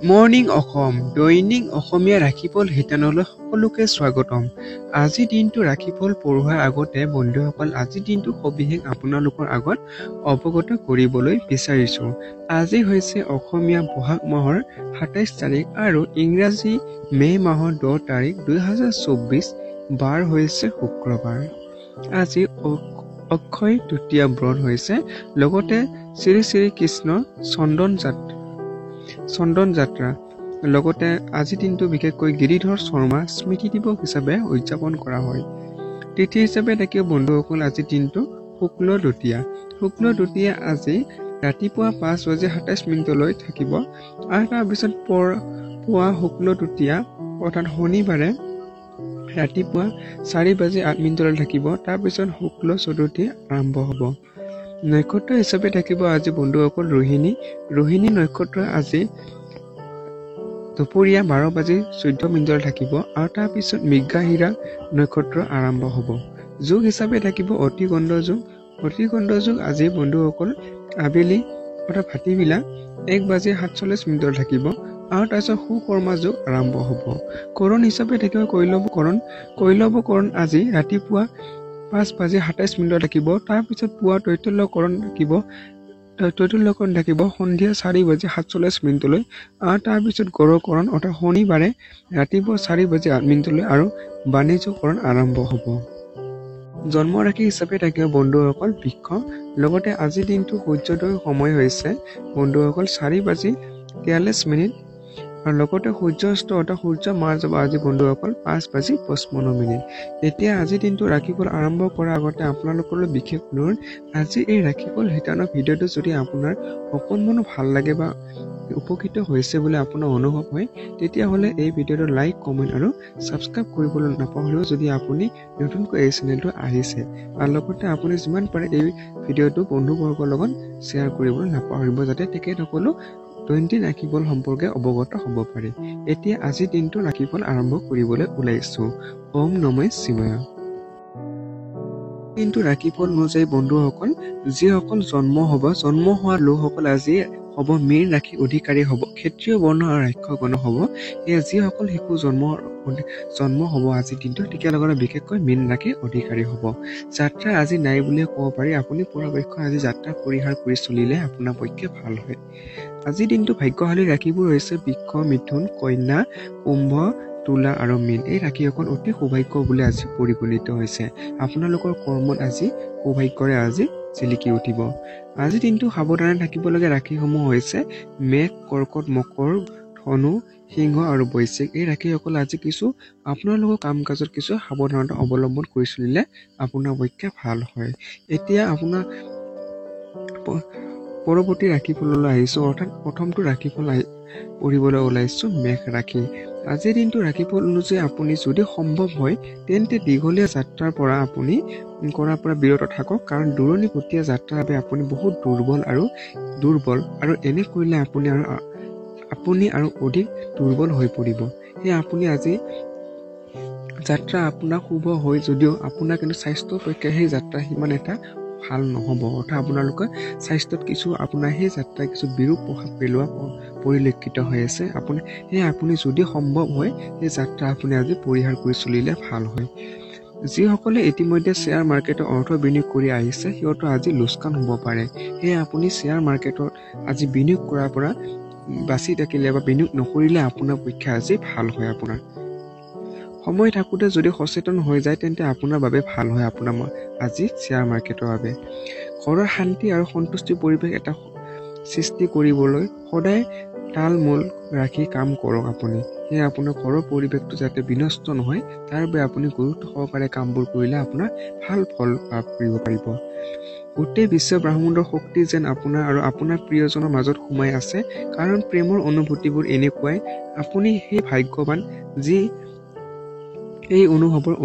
Morning Assam দৈনিক অসমীয়া ৰাখিফল শিতানলৈ সকলোকে স্বাগতম। আজি দিনটো ৰাখিফল পঢ়োৱাৰ আগতে বন্ধুসকল আজি দিনটো সবিশেষ আপোনালোকৰ আগত অৱগত কৰিবলৈ বিচাৰিছো। আজি হৈছে অসমীয়া বহাগ মাহৰ ২৭ তাৰিখ আৰু ইংৰাজী মে' মাহৰ ১০ তাৰিখ ২০২৪। বাৰ হৈছে শুক্ৰবাৰ। আজি অক্ষয় তৃতীয়া ব্ৰত হৈছে, লগতে শ্ৰী শ্ৰী কৃষ্ণ চন্দন যাত্ৰা। লগতে আজি দিনটো বিশেষকৈ গিৰিধৰ শৰ্মা স্মৃতি দিৱস হিচাপে উদযাপন কৰা হয়। তিথি হিচাপে থাকিব বন্ধুসকল আজি দিনটো শুক্ল দ্বিতীয়া আজি ৰাতিপুৱা ৫:২৭ থাকিব আৰু তাৰপিছত পুৱা শুক্ল তৃতীয়া অৰ্থাৎ শনিবাৰে ৰাতিপুৱা ৪:০৮ থাকিব। তাৰপিছত শুক্ল চতুৰ্থী আৰম্ভ হ'ব। নক্ষত্ৰ হিচাপে থাকিব আজি বন্ধুসকল ৰোহিণী নক্ষত্ৰ আজি দুপৰীয়া ১২:১৪ থাকিব আৰু তাৰপিছত মৃগশিৰা নক্ষত্ৰ আৰম্ভ হ'ব। যোগ হিচাপে থাকিব অতিগণ্ড যোগ আজি বন্ধুসকল আবেলি অৰ্থাৎ ভাটিবিলা ১:৪৭ থাকিব আৰু তাৰপিছত সুকৰ্মা যোগ আৰম্ভ হ'ব। কৰণ হিচাপে থাকিব কৈলৱকৰণ আজি ৰাতিপুৱা ৫:২৭ থাকিব। তাৰপিছত পুৱা তৈতুল্যকৰণ থাকিব সন্ধিয়া ৪:৪৭ আৰু তাৰপিছত গড়কৰণ অৰ্থাৎ শনিবাৰে ৰাতিপুৱা ৪:০৮ আৰু বাণিজ্যকৰণ আৰম্ভ হ'ব। জন্ম ৰাশি হিচাপে থাকিব বন্ধুসকল বৃষ। লগতে আজিৰ দিনটো সূৰ্যোদয়ৰ সময় হৈছে বন্ধুসকল ৪:৪৩ আৰু লগতে সূৰ্যাস্ত অৰ্থাৎ সূৰ্য মাৰ যাব আজি বন্ধুসকল ৫:৫৫। এতিয়া আজিৰ দিনটো ৰাশিফল আৰম্ভ কৰাৰ আগতে আপোনালোকলৈ বিশেষ অনুৰোধ, আজি এই ৰাশিফল শিতানৰ ভিডিঅ'টো যদি আপোনাৰ অকণমানো ভাল লাগে বা উপকৃত হৈছে বুলি আপোনাৰ অনুভৱ হয়, তেতিয়াহ'লে এই ভিডিঅ'টো লাইক, কমেণ্ট আৰু ছাবস্ক্ৰাইব কৰিবলৈ নাপাহৰিব যদি আপুনি নতুনকৈ এই চেনেলটো আহিছে। আৰু লগতে আপুনি যিমান পাৰে এই ভিডিঅ'টো বন্ধুবৰ্গৰ লগত শ্বেয়াৰ কৰিবলৈ নাপাহৰিব যাতে তেখেতসকলো দৈনন্দিন ৰাশিফল সম্পৰ্কে অৱগত হ'ব পাৰে। এতিয়া আজিৰ দিনটো ৰাশিফল আৰম্ভ কৰিবলৈ ওলাইছো। ওম নমঃ শিৱায়। কিন্তু ৰাশিফল অনুযায়ী বন্ধুসকল যিসকল জন্ম হোৱা লোকসকল আজি হ'ব মীন ৰাশিৰ অধিকাৰী হ'ব, ক্ষত্ৰিয় বৰ্ণ আৰু ৰাক্ষস বৰ্ণ হ'ব। এয়া যিসকল শিশু জন্ম হ'ব আজিৰ দিনটো তেতিয়ালৈকে বিশেষকৈ মীন ৰাশিৰ অধিকাৰী হ'ব। যাত্ৰা আজি নাই বুলিয়ে ক'ব পাৰি। আপুনি পৰাপক্ষত আজি যাত্ৰা পৰিহাৰ কৰি চলিলে আপোনাৰ পক্ষে ভাল হয়। আজিৰ দিনটো ভাগ্যশালী ৰাশিবোৰ হৈছে বৃষ, মিথুন, কন্যা, কুম্ভ, তুলা আৰু মীন। এই ৰাশিসকল অতি সৌভাগ্য বুলি আজি পৰিগণিত হৈছে। আপোনালোকৰ কৰ্মত আজি সৌভাগ্যৰে আজি জিলিকি উঠিব। আজিৰ দিনটো সাৱধানে থাকিবলগীয়া ৰাশিসমূহ হৈছে মেষ, কৰ্কট, মকৰ, ধনু, সিংহ আৰু বৃশ্চিক। এই ৰাশিসকল আজি আপোনালোকৰ কাম কাজত কিছু সাৱধানতা অৱলম্বন কৰি চলিলে আপোনাৰ পক্ষে ভাল হয়। এতিয়া আপোনাৰ পৰৱৰ্তী ৰাশিফললৈ আহিছো, অৰ্থাৎ প্ৰথমটো ৰাশিফল পঢ়িবলৈ ওলাইছো মেষ ৰাশি। আজিৰ দিনটো ৰাশিফল অনুযায়ী আপুনি যদি সম্ভৱ হয় তেন্তে দীঘলীয়া যাত্ৰাৰ পৰা আপুনি বিৰত থাকক, কাৰণ দূৰণিবতীয়া যাত্ৰাৰ বাবে আপুনি বহুত দুৰ্বল আৰু এনে কৰিলে আপুনি আৰু অধিক দুৰ্বল হৈ পৰিব। সেয়ে আপুনি আজি যাত্ৰা আপোনাৰ শুভ হয় যদিও আপোনাৰ কিন্তু স্বাস্থ্যৰ পক্ষে সেই যাত্ৰা সিমান এটা ভাল নহ'ব। অৰ্থাৎ আপোনালোকৰ স্বাস্থ্যত আপোনাৰ সেই যাত্ৰাই কিছু বিৰূপ প্ৰভাৱ পেলোৱা পৰিলক্ষিত হৈ আছে। সেয়ে আপুনি যদি সম্ভৱ হয় সেই যাত্ৰা আপুনি আজি পৰিহাৰ কৰি চলিলে ভাল হয়। যিসকলে ইতিমধ্যে শ্বেয়াৰ মাৰ্কেটত অৰ্থ বিনিয়োগ কৰি আহিছে সিহঁতৰ আজি লোকচান হ'ব পাৰে। সেয়ে আপুনি শ্বেয়াৰ মাৰ্কেটত আজি বিনিয়োগ কৰাৰ পৰা বাচি থাকিলে বা বিনিয়োগ নকৰিলে আপোনাৰ পক্ষে আজি ভাল হয়। আপোনাৰ সময় থাকোঁতে যদি সচেতন হৈ যায় তেন্তে আপোনাৰ বাবে ভাল হয়। আজি শ্বেয়াৰ মাৰ্কেটৰ বাবে ঘৰৰ শান্তি আৰু সন্তুষ্টিৰ পৰিৱেশ এটা সৃষ্টি কৰিবলৈ সদায় তাল-মোল ৰাখি কাম কৰক আপুনি। সেয়ে আপোনাৰ ঘৰৰ পৰিৱেশটো যাতে বিনষ্ট নহয় তাৰ বাবে আপুনি গুৰুত্ব সহকাৰে কামবোৰ কৰিলে আপোনাৰ ভাল ফল লাভ কৰিব পাৰিব। গোটেই বিশ্ব ব্ৰহ্মাণ্ডৰ শক্তি যেন আপোনাৰ আৰু আপোনাৰ প্ৰিয়জনৰ মাজত সোমাই আছে, কাৰণ প্ৰেমৰ অনুভূতিবোৰ এনেকুৱাই। আপুনি সেই ভাগ্যৱান যি এই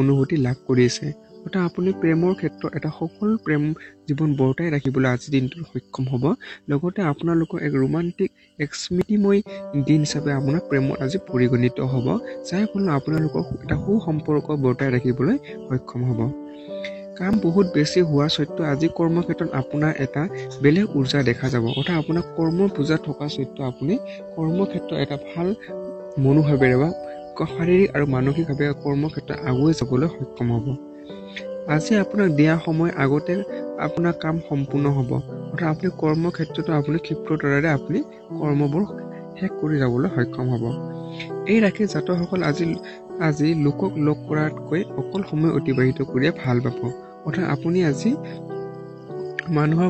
অনুভূতি লাভ কৰিছে। অৰ্থাৎ আপুনি প্ৰেমৰ ক্ষেত্ৰত এটা সফল প্ৰেম জীৱন বৰ্তাই ৰাখিবলৈ আজিৰ দিনটোত সক্ষম হ'ব। লগতে আপোনালোকৰ এক ৰোমান্টিক এক স্মৃতিময় দিন হিচাপে আপোনাৰ প্ৰেমত আজি পৰিগণিত হ'ব, যাৰ ফলত আপোনালোকৰ এটা সুসম্পৰ্ক বৰ্তাই ৰাখিবলৈ সক্ষম হ'ব। কাম বহুত বেছি হোৱা স্বত্বেও আজি কৰ্মক্ষেত্ৰত আপোনাৰ এটা বেলেগ ঊৰ্জা দেখা যাব। অৰ্থাৎ আপোনাৰ কৰ্ম পূজা থকা স্বত্বেও আপুনি কৰ্মক্ষেত্ৰত এটা ভাল মনোভাৱেৰে বা শাৰীৰিক আৰু মানসিকভাৱে কৰ্মক্ষেত্ৰত আগুৱাই যাবলৈ সক্ষম হ'ব। আজি আপোনাক দিয়া সময় আগতে আপোনাৰ কাম সম্পূৰ্ণ হ'ব। অৰ্থাৎ আপুনি কৰ্মক্ষেত্ৰতো আপুনি ক্ষিপ্ৰতাৰে আপুনি কৰ্মবোৰ শেষ কৰি যাবলৈ সক্ষম হ'ব। এই ৰাশি জাতকসকল আজি লোকক লগ কৰাতকৈ অকল সময় অতিবাহিত কৰিয়ে ভাল পাব। অৰ্থাৎ আপুনি আজি মানুহৰ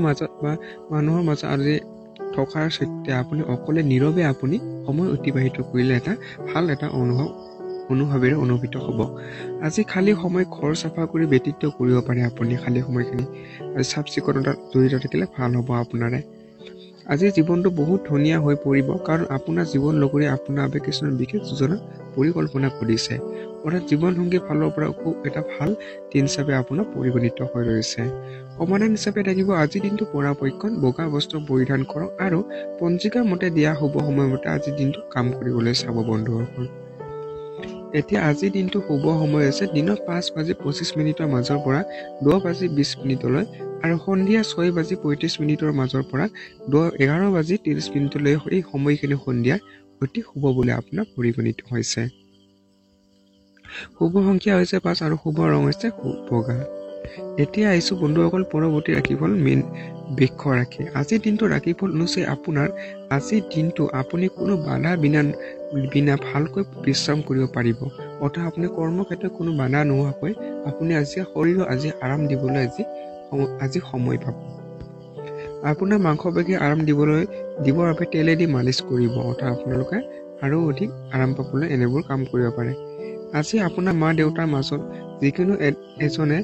মাজত আজি থকাৰ সৈতে আপুনি অকলে নীৰৱে আপুনি সময় অতিবাহিত কৰিলে এটা ভাল এটা অনুভৱেৰে অনুভূত হ'ব। আজি খালী সময় ঘৰ চাফা কৰি ব্যতীত কৰিব পাৰে আপুনি খালী সময়খিনি। আজি চাফ চিকুণতাত জড়িত থাকিলে ভাল হ'ব আপোনাৰে। আজি জীৱনটো বহুত ধুনীয়া হৈ পৰিব, কাৰণ আপোনাৰ জীৱন লগৰী আপোনাৰ বাবে কিছুমান বিশেষ যোজনা পৰিকল্পনা কৰিছে। অৰ্থাৎ জীৱনসংগীৰ ফালৰ পৰা খুব এটা ভাল দিন হিচাপে আপোনাৰ পৰিগণিত হৈ ৰৈছে। সমাধান হিচাপে থাকিব আজিৰ দিনটো পৰাপক্ষত বগা বস্ত্ৰ পৰিধান কৰক আৰু পঞ্জিকাৰ মতে দিয়া শুভ সময়মতে আজিৰ দিনটো কাম কৰিবলৈ চাব বন্ধুসকল। এতিয়া আজিৰ দিনটো শুভ সময় আছে দিনৰ 5:25 মাজৰ পৰা 10:20 আৰু সন্ধিয়া 6:35 মাজৰ পৰা 11:30 এই সময়খিনি সন্ধিয়া অতি শুভ বুলি আপোনাৰ পৰিগণিত হৈছে। শুভ সংখ্যা হৈছে 5 আৰু শুভ ৰং হৈছে বগা। এতিয়া আহিছো বন্ধুসকল পৰৱৰ্তী ৰাশিফল বৃক্ষ ৰাশি। আজিৰ দিনটো ৰাশিফল অনুযায়ী আপোনাৰ আজিৰ দিনটো আপুনি কোনো বাধা বিনা ভালকৈ বিশ্ৰাম কৰিব পাৰিব। অৰ্থাৎ আপুনি কৰ্মক্ষেত্ৰত কোনো বাধা নোহোৱাকৈ আপুনি শৰীৰক আৰাম দিবলৈ আজি সময় পাব। আপোনাৰ মাংসপেশী আৰাম দিবৰ বাবে তেলেদি মালিচ কৰিব। অৰ্থাৎ আপোনালোকে আৰু অধিক আৰাম পাবলৈ এনেবোৰ কাম কৰিব পাৰে। আজি আপোনাৰ মা দেউতাৰ মাজত যিকোনো এজনে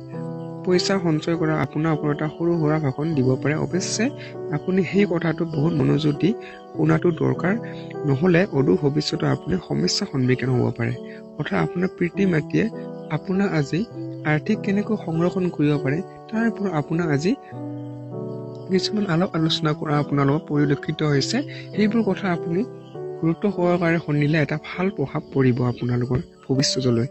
পইচা সঞ্চয় কৰা আপোনাৰ ওপৰত এটা সৰু সুৰা ভাষণ দিব পাৰে। অৱশ্যে আপুনি সেই কথাটো বহুত মনোযোগ দি শুনাটো দৰকাৰ, নহ'লে অদূৰ ভৱিষ্যতে আপুনি সমস্যাৰ সন্মুখীন হ'ব পাৰে। অৰ্থাৎ আপোনাৰ পিতৃ মাতৃয়ে আপোনাক আজি আৰ্থিক কেনেকৈ সংৰক্ষণ কৰিব পাৰে তাৰ ওপৰত আপোনাক আজি কিছুমান আলোচনা কৰা আপোনালোকৰ পৰিলক্ষিত হৈছে। সেইবোৰ কথা আপুনি গুৰুত্ব সহকাৰে শুনিলে এটা ভাল প্ৰভাৱ পৰিব আপোনালোকৰ ভৱিষ্যতলৈ।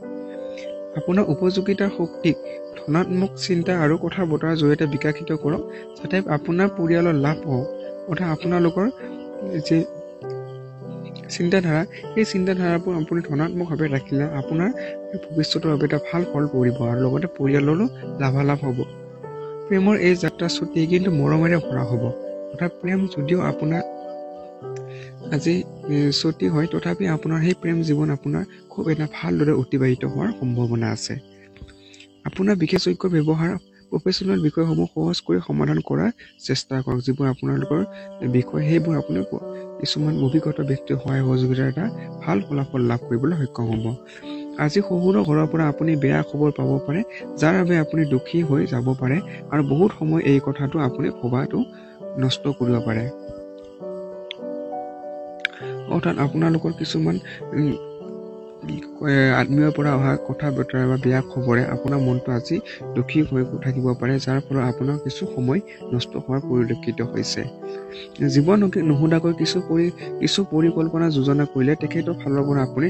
আপোনাৰ উপযোগিতাৰ শক্তিক ধনাত্মক চিন্তা আৰু কথা বতৰাৰ জৰিয়তে বিকশিত কৰক, যাতে আপোনাৰ পৰিয়ালৰ লাভ হওক। অৰ্থাৎ আপোনালোকৰ যে চিন্তাধাৰা, সেই চিন্তাধাৰাবোৰ আপুনি ধনাত্মকভাৱে ৰাখিলে আপোনাৰ ভৱিষ্যতৰ বাবে এটা ভাল ফল পৰিব আৰু লগতে পৰিয়ালৰো লাভালাভ হ'ব। প্ৰেমৰ এই যাত্ৰা ছুটি কিন্তু মৰমেৰে ভৰা হ'ব। অৰ্থাৎ প্ৰেম যদিও আপোনাৰ আজি ছুটি হয়, তথাপি আপোনাৰ সেই প্ৰেম জীৱন আপোনাৰ খুব এটা ভালদৰে অতিবাহিত হোৱাৰ সম্ভাৱনা আছে। আপোনাৰ বিশেষজ্ঞ ব্যৱহাৰ প্ৰফেশ্যনেল বিষয়সমূহ সহজ কৰি সমাধান কৰাৰ চেষ্টা কৰক। যিবোৰ আপোনালোকৰ বিষয় সেইবোৰ আপুনি কিছুমান অভিজ্ঞত ব্যক্তিৰ সহায় সহযোগিতাৰ এটা ভাল ফলাফল লাভ কৰিবলৈ সক্ষম হ'ব। আজি শহুৰৰ ঘৰৰ পৰা আপুনি বেয়া খবৰ পাব পাৰে, যাৰ বাবে আপুনি দুখী হৈ যাব পাৰে আৰু বহুত সময় এই কথাটো আপুনি ভবাটো নষ্ট কৰিব পাৰে। অৰ্থাৎ আপোনালোকৰ কিছুমান আত্মীয়ৰ পৰা অহা কথা বতৰা বা বেয়া খবৰে আপোনাৰ মনটো আজি দুখী হৈ থাকিব পাৰে, যাৰ ফলত আপোনাৰ কিছু সময় নষ্ট হোৱাৰ পৰিলক্ষিত হৈছে। জীৱন নুসুধাকৈ কিছু পৰিকল্পনা যোজনা কৰিলে তেখেতৰ ফালৰ পৰা আপুনি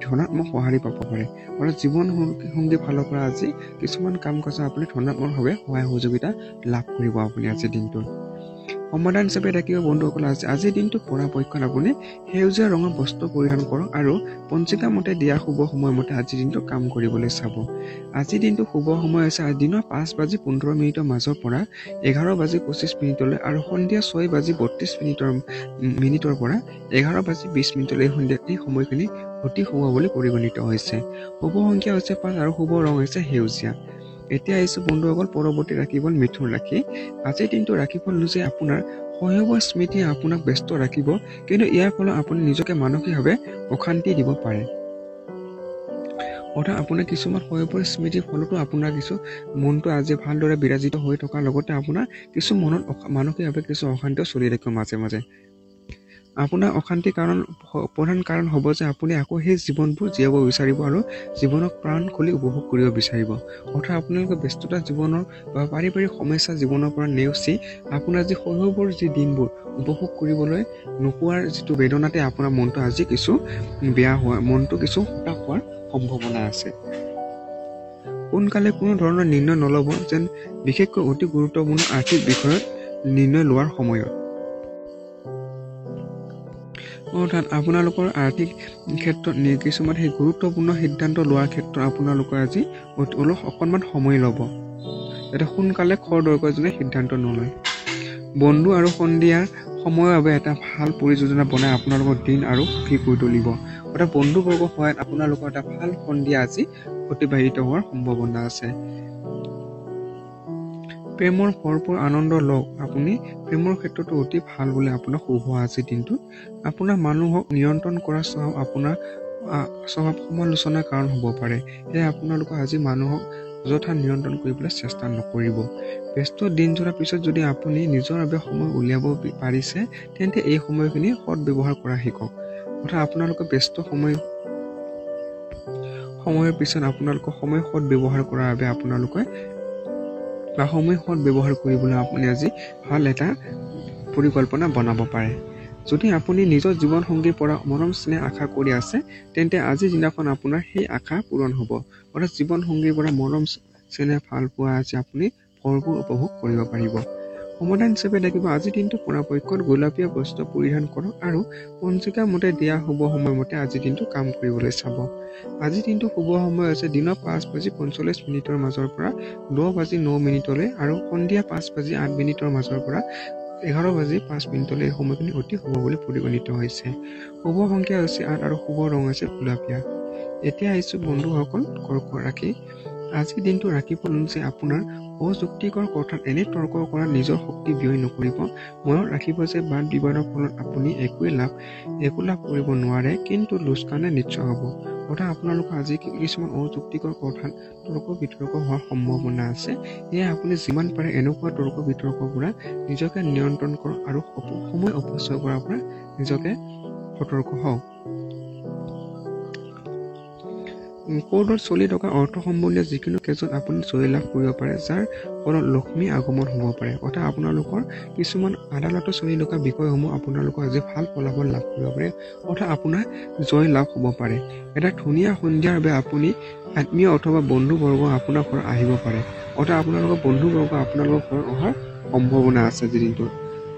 ধনাত্মক সঁহাৰি পাব পাৰে। আৰু জীৱন সংগীৰ ফালৰ পৰা আজি কিছুমান কাম কাজ আপুনি ধনাত্মকভাৱে সহায় সহযোগিতা লাভ কৰিব আপুনি আজিৰ দিনটোত। সমাধান হিচাপে থাকিব বন্ধুসকল আজিৰ দিনটো পৰাপক্ষত আপুনি সেউজীয়া ৰঙৰ বস্ত্ৰ পৰিধান কৰক আৰু পঞ্জিকা মতে দিয়া শুভ সময়মতে আজিৰ দিনটো কাম কৰিবলৈ চাব। আজিৰ দিনটো শুভ সময় হৈছে দিনৰ 5:15 মাজৰ পৰা 11:25 আৰু সন্ধিয়া 6:32 পৰা 11:20 এই সময়খিনি অতি শুভ বুলি পৰিগণিত হৈছে। শুভ সংখ্যা হৈছে 5 আৰু শুভ ৰং হৈছে সেউজীয়া। এতিয়া আহিছো বন্ধুসকল পৰৱৰ্তী ৰাশিফল মিথুন ৰাশি। আজিৰ দিনটো ৰাশিফল অনুযায়ী আপোনাৰ শৈশৱৰ স্মৃতিয়ে আপোনাক ব্যস্ত ৰাখিব, কিন্তু ইয়াৰ ফলত আপুনি নিজকে মানসিকভাৱে অশান্তি দিব পাৰে। অৰ্থাৎ আপোনাৰ কিছুমান শৈশৱৰ স্মৃতিৰ ফলতো আপোনাৰ কিছু মনটো আজি ভালদৰে বিৰাজিত হৈ থকাৰ লগতে আপোনাৰ কিছু মনত মানসিকভাৱে কিছু অশান্তিও চলি থাকিব মাজে মাজে। আপোনাৰ অশান্তিৰ প্ৰধান কাৰণ হ'ব যে আপুনি আকৌ সেই জীৱনবোৰ জীয়াব বিচাৰিব আৰু জীৱনক প্ৰাণ খুলি উপভোগ কৰিব বিচাৰিব। অৰ্থাৎ আপোনালোকৰ ব্যস্ততা জীৱনৰ বা পাৰিবাৰিক সমস্যা জীৱনৰ পৰা নেওচি আপোনাৰ যি শৈশৱৰ যি দিনবোৰ উপভোগ কৰিবলৈ নোপোৱাৰ যিটো বেদনাতে আপোনাৰ মনটো আজি কিছু বেয়া হোৱাৰ মনটো কিছু হতাশ হোৱাৰ সম্ভাৱনা আছে। সোনকালে কোনো ধৰণৰ নিৰ্ণয় নল'ব, যেন বিশেষকৈ অতি গুৰুত্বপূৰ্ণ আৰ্থিক বিষয়ত নিৰ্ণয় লোৱাৰ সময়ত। অৰ্থাৎ আপোনালোকৰ আৰ্থিক ক্ষেত্ৰত কিছুমান সেই গুৰুত্বপূৰ্ণ সিদ্ধান্ত লোৱাৰ ক্ষেত্ৰত আপোনালোকে আজি অকণমান সময় ল'ব, যাতে সোনকালে খৰদৰকৈ যেনে সিদ্ধান্ত নলয়। বন্ধু আৰু সন্ধিয়াৰ সময়ৰ বাবে এটা ভাল পৰিযোজনা বনাই আপোনালোকৰ দিন আৰু সুখী কৰি তুলিব। অৰ্থাৎ বন্ধুবৰ্গৰ সহায়ত আপোনালোকৰ এটা ভাল সন্ধিয়া আজি অতিবাহিত হোৱাৰ সম্ভাৱনা আছে। প্ৰেমৰ ভৰপূৰ আনন্দ লওক। আপুনি প্ৰেমৰ ক্ষেত্ৰতো অতি ভাল বুলি আপোনাক শুভ আজিৰ দিনটোত। আপোনাৰ মানুহক নিয়ন্ত্ৰণ কৰা স্বভাৱ আপোনাৰ স্বভাৱ সমালোচনাৰ কাৰণ হ'ব পাৰে। সেয়ে আপোনালোকে আজি মানুহক অযথা নিয়ন্ত্ৰণ কৰিবলৈ চেষ্টা নকৰিব। ব্যস্ত দিন যোৱাৰ পিছত যদি আপুনি নিজৰ বাবে সময় উলিয়াব পাৰিছে, তেন্তে এই সময়খিনি সৎ ব্যৱহাৰ কৰা শিকক। অৰ্থাৎ আপোনালোকে ব্যস্ত সময়ৰ পিছত আপোনালোকৰ সময় সৎ ব্যৱহাৰ কৰাৰ বাবে আপোনালোকে সময় সৎ ব্যৱহাৰ কৰিবলৈ আপুনি আজি ভাল এটা পৰিকল্পনা বনাব পাৰে। যদি আপুনি নিজৰ জীৱনসংগীৰ পৰা মৰম স্নেহ আশা কৰি আছে, তেন্তে আজিৰ দিনাখন আপোনাৰ সেই আশা পূৰণ হ'ব। অৰ্থাৎ জীৱনসংগীৰ পৰা মৰম স্নেহ ভাল পোৱা আজি আপুনি ভৰপূৰ উপভোগ কৰিব পাৰিব। সমাধান হিচাপে লাগিব আজিৰ দিনটো পৰাপক্ষত গোলপীয়া বস্ত্ৰ পৰিধান কৰক আৰু পঞ্জিকা মতে দিয়া শুভ সময়মতে আজিৰ দিনটো কাম কৰিবলৈ চাব। আজিৰ দিনটো শুভ সময় হৈছে দিনৰ 5:45 মাজৰ পৰা 10:09 আৰু সন্ধিয়া 5:08 মাজৰ পৰা 11:05 এই সময়খিনি অতি শুভ বুলি পৰিগণিত হৈছে। শুভ সংখ্যা হৈছে 8 আৰু শুভ ৰং হৈছে গোলপীয়া। এতিয়া আহিছোঁ বন্ধুসকল কৰ্কট ৰাশি। আজিৰ দিনটো ৰাশিফল অনুযায়ী আপোনাৰ অযুক্তিকৰ কথাত এনে তৰ্ক কৰাত নিজৰ শক্তি ব্যয় নকৰিব। মনত ৰাখিব যে বাদ বিবাদৰ ফলত আপুনি একো লাভ কৰিব নোৱাৰে, কিন্তু লোকচানে নিশ্চয় হ'ব। অৰ্থাৎ আপোনালোকৰ আজি কিছুমান অযুক্তিকৰ কথাত তৰ্ক বিতৰ্ক হোৱাৰ সম্ভাৱনা আছে। সেয়ে আপুনি যিমান পাৰে এনেকুৱা তৰ্ক বিতৰ্কৰ পৰা নিজকে নিয়ন্ত্ৰণ কৰক আৰু সময় অপচয় কৰাৰ পৰা নিজকে সতৰ্ক হওক। কোৰ্টত চলি থকা অৰ্থ সম্বন্ধীয় যিকোনো কেছত আপুনি জয় লাভ কৰিব পাৰে, যাৰ ফলত লক্ষ্মী আগমন হ'ব পাৰে। অৰ্থাৎ আপোনালোকৰ কিছুমান আদালতত চলি থকা বিষয়সমূহ আপোনালোকৰ আজি ভাল ফলাফল লাভ কৰিব পাৰে। অৰ্থাৎ আপোনাৰ জয় লাভ হ'ব পাৰে। এটা ধুনীয়া সন্ধিয়াৰ বাবে আপুনি আত্মীয় অথবা বন্ধুবৰ্গ আপোনাৰ ঘৰত আহিব পাৰে। অৰ্থাৎ আপোনালোকৰ বন্ধুবৰ্গ আপোনালোকৰ ঘৰত অহাৰ সম্ভাৱনা আছে আজিৰ দিনটোত।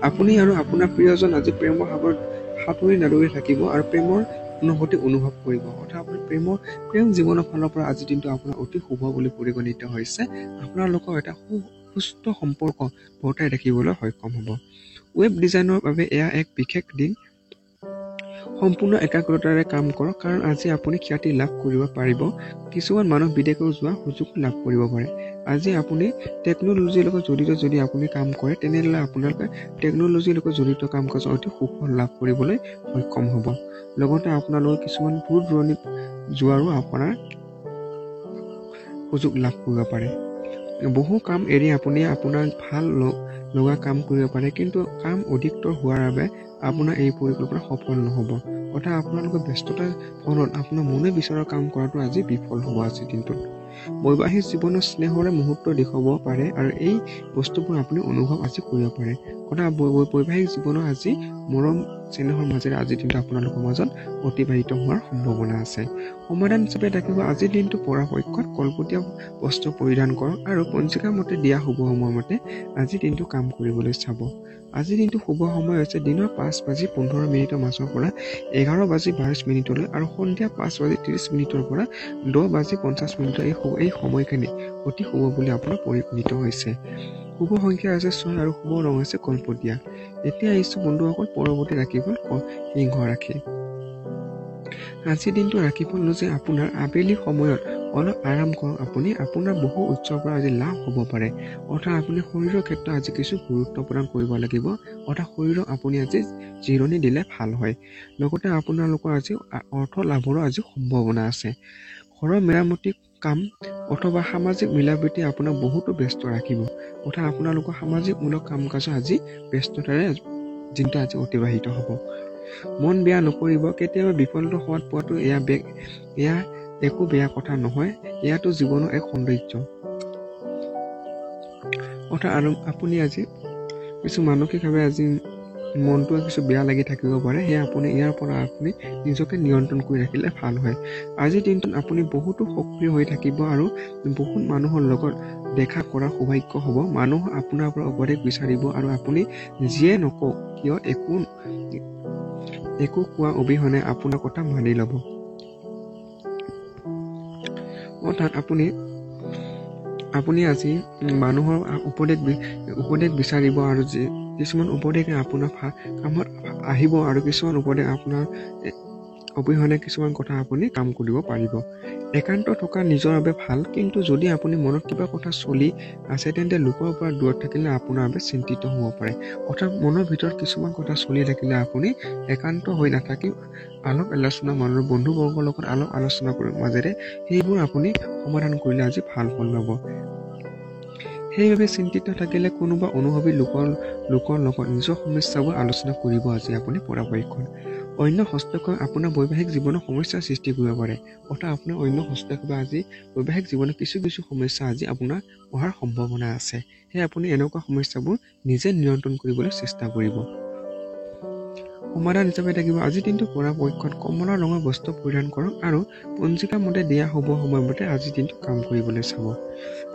আপুনি আৰু আপোনাৰ প্ৰিয়জন আজি প্ৰেমৰ সাগৰত সাঁতুৰি নাদুৰি থাকিব আৰু প্ৰেমৰ অনুভূতি অনুভৱ কৰিব। অৰ্থাৎ আপুনি প্ৰেম জীৱনৰ ফালৰ পৰা আজিৰ দিনটো আপোনাৰ অতি শুভ বুলি পৰিগণিত হৈছে। আপোনালোকৰ এটা সুস্থ সম্পৰ্ক বৰ্তাই ৰাখিবলৈ সক্ষম হ'ব। ৱেব ডিজাইনৰ বাবে এয়া এক বিশেষ দিন। সম্পূৰ্ণ একাগ্ৰতাৰে কাম কৰক, কাৰণ আজি আপুনি খ্যাতি লাভ কৰিব পাৰিব। কিছুমান মানুহ বিদেশলৈ যোৱাৰ সুযোগ লাভ কৰিব পাৰে। আজি আপুনি টেকন'লজিৰ লগত জড়িত যদি আপুনি কাম কৰে, তেনেহ'লে আপোনালোকে টেকন'লজিৰ লগত জড়িত কাম কাজ অতি সুফল লাভ কৰিবলৈ সক্ষম হ'ব। লগতে আপোনালোকে কিছুমান দূৰ দূৰণিত যোৱাৰো আপোনাৰ সুযোগ লাভ কৰিব পাৰে। বহু কাম এৰি আপুনি আপোনাৰ ভাল লগা কাম কৰিব পাৰে, কিন্তু কাম অধিকতৰ হোৱাৰ বাবে আপোনাৰ এই পৰিকল্পনা সফল নহ'ব। অৰ্থাৎ আপোনালোকৰ ব্যস্ততাৰ ফলত আপোনাৰ মনে বিচৰা কাম কৰাটো আজি বিফল হ'ব আজিৰ দিনটোত। বৈবাহিক জীৱনত স্নেহৰে মুহূৰ্ত দেখুৱাব পাৰে আৰু এই বস্তুবোৰ আপুনি অনুভৱ আজি কৰিব পাৰে। অৰ্থাৎ বৈবাহিক জীৱনৰ আজি মৰম চেনেহৰ মাজেৰে আজিৰ দিনটো আপোনালোকৰ মাজত অতিবাহিত হোৱাৰ সম্ভাৱনা আছে। সমাধান হিচাপে থাকিব আজিৰ দিনটো পৰাপক্ষত কলপতীয়া বস্ত্ৰ পৰিধান কৰক আৰু পঞ্জিকা মতে দিয়া শুভ সময়মতে আজিৰ দিনটো কাম কৰিবলৈ চাব। আজিৰ দিনটো শুভ সময় হৈছে দিনৰ 5:15 মাজৰ পৰা 11:22 আৰু সন্ধিয়া 5:30 পৰা 10:50 এই সময়খিনি অতি শুভ বুলি আপোনাৰ পৰিগণিত হৈছে। শুভ সংখ্যা হৈছে 6 আৰু শুভ ৰং হৈছে কলপতীয়া। এতিয়া আহিছোঁ বন্ধুসকল পৰৱৰ্তী ৰাশিফল সিংহ ৰাশি। আজিৰ দিনটো ৰাশিফল অনুযায়ী আপোনাৰ আবেলি সময়ত অলপ আৰাম কৰক। আপুনি আপোনাৰ বহু উৎসৰ পৰা আজি লাভ হ'ব পাৰে। অৰ্থাৎ আপুনি শৰীৰৰ ক্ষেত্ৰত আজি কিছু গুৰুত্ব প্ৰদান কৰিব লাগিব। অৰ্থাৎ শৰীৰক আপুনি আজি জিৰণি দিলে ভাল হয়। লগতে আপোনালোকৰ আজি অৰ্থ লাভৰো আজি সম্ভাৱনা আছে। ঘৰৰ মেৰামতি কাম অথবা সামাজিক মিলাপ্ৰীতি আপোনাক বহুতো ব্যস্ত ৰাখিব। অৰ্থাৎ আপোনালোকৰ সামাজিকমূলক কাম কাজ আজি ব্যস্ততাৰে দিনটো আজি অতিবাহিত হ'ব। মন বেয়া নকৰিব। কেতিয়াবা বিফলতা হোৱাত পোৱাটো এয়া একো বেয়া কথা নহয়, এয়াতো জীৱনৰ এক সৌন্দৰ্য। অৰ্থাৎ আপুনি আজি কিছু মানসিকভাৱে আজি মনটো কিছু বেয়া লাগি থাকিব পাৰে, সেয়া আপুনি ইয়াৰ পৰা আপুনি নিজকে নিয়ন্ত্ৰণ কৰি ৰাখিলে ভাল হয়। আজিৰ দিনটোত আপুনি বহুতো সক্ৰিয় হৈ থাকিব আৰু বহুত মানুহৰ লগত দেখা কৰাৰ সৌভাগ্য হ'ব। মানুহ আপোনাৰ পৰা উপদেশ বিচাৰিব আৰু আপুনি যিয়ে নকওক কিয় একো কোৱা অবিহনে আপোনাৰ কথা মানি ল'ব। অৰ্থাৎ আপুনি আজি মানুহৰ উপদেশ বিচাৰিব আৰু কিছুমান উপদেশে আপোনাৰ কামত আহিব আৰু কিছুমান উপদেশ আপোনাৰ অবিহনে কিছুমান কথা আপুনি কাম কৰিব পাৰিব। একান্ত থকা নিজৰ বাবে ভাল, কিন্তু যদি আপুনি মনত কিবা কথা চলি আছে তেন্তে লোকৰ পৰা দূৰত থাকিলে আপোনাৰ বাবে চিন্তিত হ'ব পাৰে। অৰ্থাৎ মনৰ ভিতৰত কিছুমান কথা চলি থাকিলে আপুনি একান্ত হৈ নাথাকি আলাপ আলোচনা মানুহৰ বন্ধুবৰ্গৰ লগত আলাপ আলোচনা কৰাৰ মাজেৰে সেইবোৰ আপুনি সমাধান কৰিলে আজি ভাল ফল পাব। সেইবাবে চিন্তিত থাকিলে কোনোবা অনুভৱী লোকৰ লগত নিজৰ সমস্যাবোৰ আলোচনা কৰিব আজি আপুনি পৰাপক্ষত। অন্য হস্তক্ষেপে আপোনাৰ বৈবাহিক জীৱনত সমস্যাৰ সৃষ্টি কৰিব পাৰে। অৰ্থাৎ আপোনাৰ অন্য হস্তক্ষেপে আজি বৈবাহিক জীৱনত কিছু সমস্যা আজি আপোনাৰ অহাৰ সম্ভাৱনা আছে। সেয়ে আপুনি এনেকুৱা সমস্যাবোৰ নিজে নিয়ন্ত্ৰণ কৰিবলৈ চেষ্টা কৰিব। সমাধান হিচাপে থাকিব আজিৰ দিনটো পৰাপক্ষত কমলা ৰঙৰ বস্ত্ৰ পৰিধান কৰক আৰু পঞ্জিকা মতে দিয়া শুভ সময়মতে আজিৰ দিনটো কাম কৰিবলৈ চাব।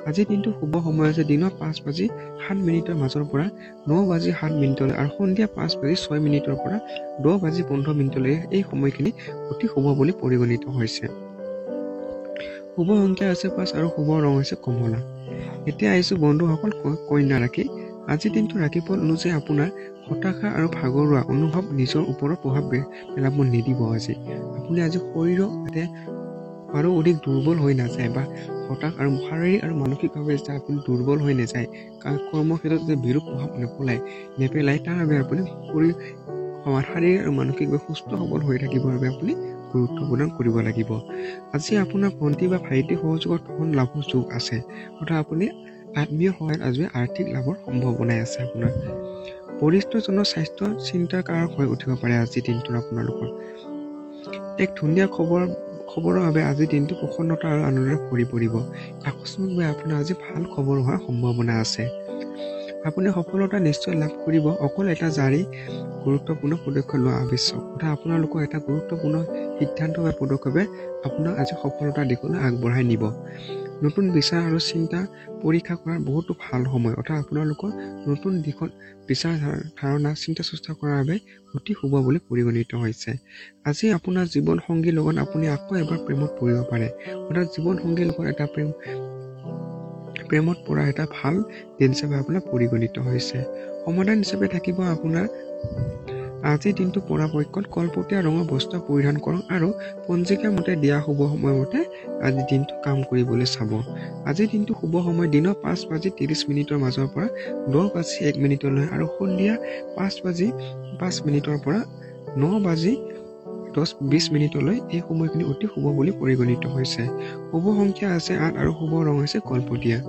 আজিৰ দিনটো শুভ সময় আছে দিনৰ 5:07 মাজৰ পৰা 9:07 আৰু সন্ধিয়া 5:06 পৰা 10:15 এই সময়খিনি অতি শুভ বুলি পৰিগণিত হৈছে। শুভ সংখ্যা আছে 5 আৰু শুভ ৰং হৈছে কমলা। এতিয়া আহিছো বন্ধুসকল কন্যা ৰাশি। আজিৰ দিনটো ৰাশিফল অনুযায়ী আপোনাৰ হতাশা আৰু ভাগৰুৱা অনুভৱ নিজৰ ওপৰত প্ৰভাৱ পেলাব নিদিব। আপুনি আজি শৰীৰত আৰু অধিক দুৰ্বল হৈ নাযায় বা হতাশ আৰু শাৰীৰিক আৰু মানসিকভাৱে যাতে আপুনি দুৰ্বল হৈ নাযায়, কৰ্মক্ষেত্ৰত যে বিৰূপ প্ৰভাৱ নেপেলায় তাৰ বাবে আপুনি শাৰীৰিক আৰু মানসিকভাৱে সুস্থ সবল হৈ থাকিবৰ বাবে আপুনি গুৰুত্ব প্ৰদান কৰিব লাগিব। আজি আপোনাৰ ভণ্টি বা ভাইটিৰ সহযোগত ধন লাভৰ যোগ আছে। অৰ্থাৎ আপুনি আত্মীয় সহায়ত আজি আৰ্থিক লাভৰ সম্ভাৱনাই আছে। আপোনাৰ বৰিষ্ঠজনৰ স্বাস্থ্য চিন্তাৰ কাৰক হৈ উঠিব পাৰে। আজিৰ দিনটোত আপোনালোকৰ এক ধুনীয়া খবৰৰ বাবে আজিৰ দিনটো প্ৰসন্নতা আৰু আনন্দৰে ভৰি পৰিব। আকস্মিকভাৱে আপোনাৰ আজি ভাল খবৰ হোৱাৰ সম্ভাৱনা আছে। আপুনি সফলতা নিশ্চয় লাভ কৰিব। অকল এটা গুৰুত্বপূৰ্ণ পদক্ষেপ লোৱা আৱশ্যক। অৰ্থাৎ আপোনালোকৰ এটা গুৰুত্বপূৰ্ণ সিদ্ধান্ত বা পদক্ষেপে আপোনাক আজি সফলতাৰ দিশলৈ আগবঢ়াই নিব। নতুন বিচাৰ আৰু চিন্তা পৰীক্ষা কৰাৰ বহুতো ভাল সময়। অৰ্থাৎ আপোনালোকৰ নতুন দিশত বিচাৰ ধাৰণা চিন্তা চৰ্চা কৰাৰ বাবে অতি শুভ বুলি পৰিগণিত হৈছে। আজি আপোনাৰ জীৱন সংগীৰ লগত আপুনি আকৌ এবাৰ প্ৰেমত পৰিব পাৰে। অৰ্থাৎ জীৱন সংগীৰ লগত এটা প্ৰেমত পৰা এটা ভাল দিন হিচাপে আপোনাৰ পৰিগণিত হৈছে। সমাধান হিচাপে থাকিব আপোনাৰ আজিৰ দিনটো পৰাপক্ষত কলপতীয়া ৰঙৰ বস্ত্ৰ পৰিধান কৰক আৰু পঞ্জিকা মতে দিয়া শুভ সময়মতে আজিৰ দিনটো কাম কৰিবলৈ চাব। আজিৰ দিনটো শুভ সময় দিনৰ 5:30 মাজৰ পৰা 10:01 আৰু সন্ধিয়া 5:05 পৰা 9:20 এই সময়খিনি অতি শুভ বুলি পৰিগণিত হৈছে। শুভ সংখ্যা আছে 8 আৰু শুভ ৰং হৈছে কলপতীয়া।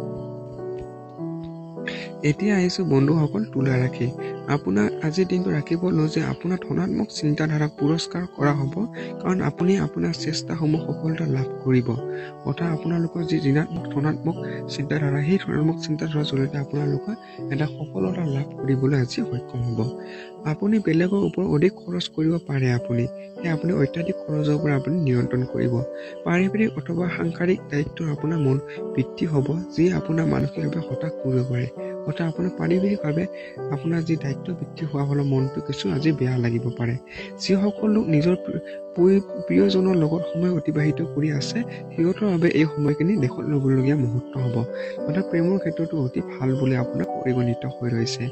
এতিয়া আহিছো বন্ধুসকল তুলা ৰাশি। আপোনাৰ আজিৰ দিনটো ৰাখিব যে আপোনাৰ ধনাত্মক চিন্তাধাৰাক পুৰস্কাৰ কৰা হ'ব, কাৰণ আপুনি আপোনাৰ চেষ্টাসমূহ সফলতা লাভ কৰিব। অৰ্থাৎ আপোনালোকৰ যি ধনাত্মক চিন্তাধাৰা, সেই ধনাত্মক চিন্তাধাৰাৰ জৰিয়তে আপোনালোকে এটা সফলতা লাভ কৰিবলৈ আজি সক্ষম হ'ব। আপুনি বেলেগৰ ওপৰত অধিক খৰচ কৰিব পাৰে। আপুনি অত্যাধিক খৰচৰ পৰা আপুনি নিয়ন্ত্ৰণ কৰিব। পাৰিবাৰিক অথবা সাংসাৰিক দায়িত্বৰ আপোনাৰ মন বৃদ্ধি হ'ব, যি আপোনাৰ মানসিকভাৱে হতাশ কৰিব পাৰে। অৰ্থাৎ আপোনাৰ পাৰিবাৰিকভাৱে আপোনাৰ যি দায়িত্ব বৃদ্ধি হোৱাৰ ফলত মনটো কিছু আজি বেয়া লাগিব পাৰে। যিসকল লোক নিজৰ প্ৰিয়জনৰ লগত সময় অতিবাহিত কৰি আছে, সিহঁতৰ বাবে এই সময়খিনি লেখত ল'বলগীয়া মুহূৰ্ত হ'ব। অৰ্থাৎ প্ৰেমৰ ক্ষেত্ৰতো অতি ভাল বুলি আপোনাৰ পৰিগণিত হৈ ৰৈছে।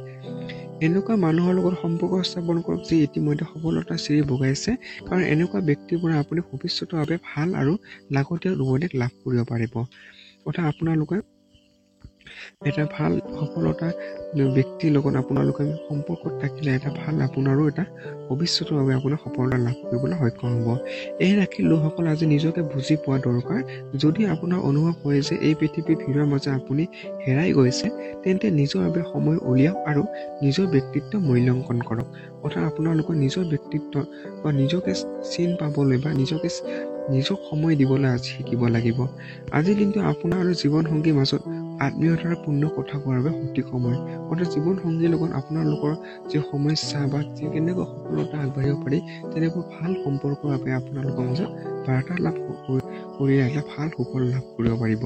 এনেকুৱা মানুহৰ লগত সম্পৰ্ক স্থাপন কৰক যি ইতিমধ্যে সফলতাৰ চিৰি বগাইছে, কাৰণ এনেকুৱা ব্যক্তিৰ পৰা আপুনি ভৱিষ্যতৰ বাবে ভাল আৰু লাগতিয়াল উপদেশ লাভ কৰিব পাৰিব। অৰ্থাৎ আপোনালোকে এটা ভাল সফলতা ব্যক্তিৰ লগত আপোনালোকে সম্পৰ্কত থাকিলে এটা ভাল আপোনাৰো এটা ভৱিষ্যতৰ বাবে আপোনাৰ সফলতা লাভ কৰিবলৈ সক্ষম হ'ব। এই ৰাশিৰ লোকসকল আজি নিজকে বুজি পোৱা দৰকাৰ। যদি আপোনাৰ অনুভৱ হয় যে এই পৃথিৱীৰ ভিৰৰ মাজে আপুনি হেৰাই গৈছে, তেন্তে নিজৰ বাবে সময় উলিয়াওক আৰু নিজৰ ব্যক্তিত্ব মূল্যাংকন কৰক। অৰ্থাৎ আপোনালোকৰ নিজৰ ব্যক্তিত্ব বা নিজকে চিন পাবলৈ বা নিজক সময় দিবলৈ আজি শিকিব লাগিব। আজিৰ দিনটো আপোনাৰ আৰু জীৱন সংগীৰ মাজত আত্মীয়তাৰ পূৰ্ণ কথা কোৱাৰ বাবে সঠিক সময়। অৰ্থাৎ জীৱন সংগীৰ লগত আপোনালোকৰ যি সমস্যা বা যি কেনেকৈ সফলতা আগবাঢ়িব পাৰি তেনেকুৱা ভাল সম্পৰ্কৰ বাবে আপোনালোকৰ মাজত বাৰ্তালাপ কৰি আহিলে ভাল সুফল লাভ কৰিব পাৰিব।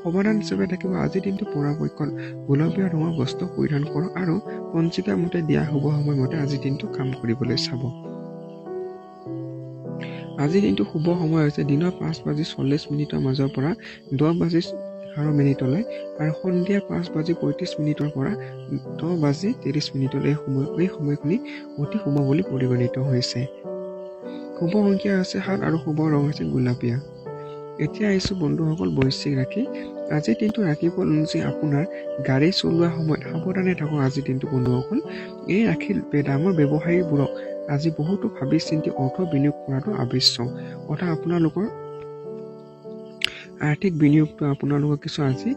সমাধান হিচাপে থাকিব আজিৰ দিনটো পৰাপক্ষত গোলপীয়া ৰঙৰ বস্ত্ৰ পৰিধান কৰক আৰু পঞ্জিকা মতে দিয়া শুভ সময়মতে আজিৰ দিনটো কাম কৰিবলৈ চাব। আজিৰ দিনটো শুভ সময় হৈছে দিনৰ 5:40 মাজৰ পৰা 10:11 আৰু সন্ধিয়া 5:35 পৰা 10:30 এই সময়খিনি অতি শুভ বুলি পৰিগণিত হৈছে। শুভ সংখ্যা হৈছে 7 আৰু শুভ ৰং হৈছে গোলপীয়া। এতিয়া আহিছোঁ বন্ধুসকল বৃশ্চিক ৰাশি। আজিৰ দিনটো ৰাশিফল অনুযায়ী আপোনাৰ গাড়ী চলোৱা সময়ত সাৱধানে থাকক আজিৰ দিনটো বন্ধুসকল। এই ৰাশিৰ ডাঙৰ ব্যৱসায়ীবোৰক আজি বহুতো ভাবি চিন্তি অৰ্থ বিনিয়োগ কৰাটো আৱশ্যক। অৰ্থাৎ আপোনালোকৰ আৰ্থিক বিনিয়োগটো আপোনালোকৰ কিছু আজি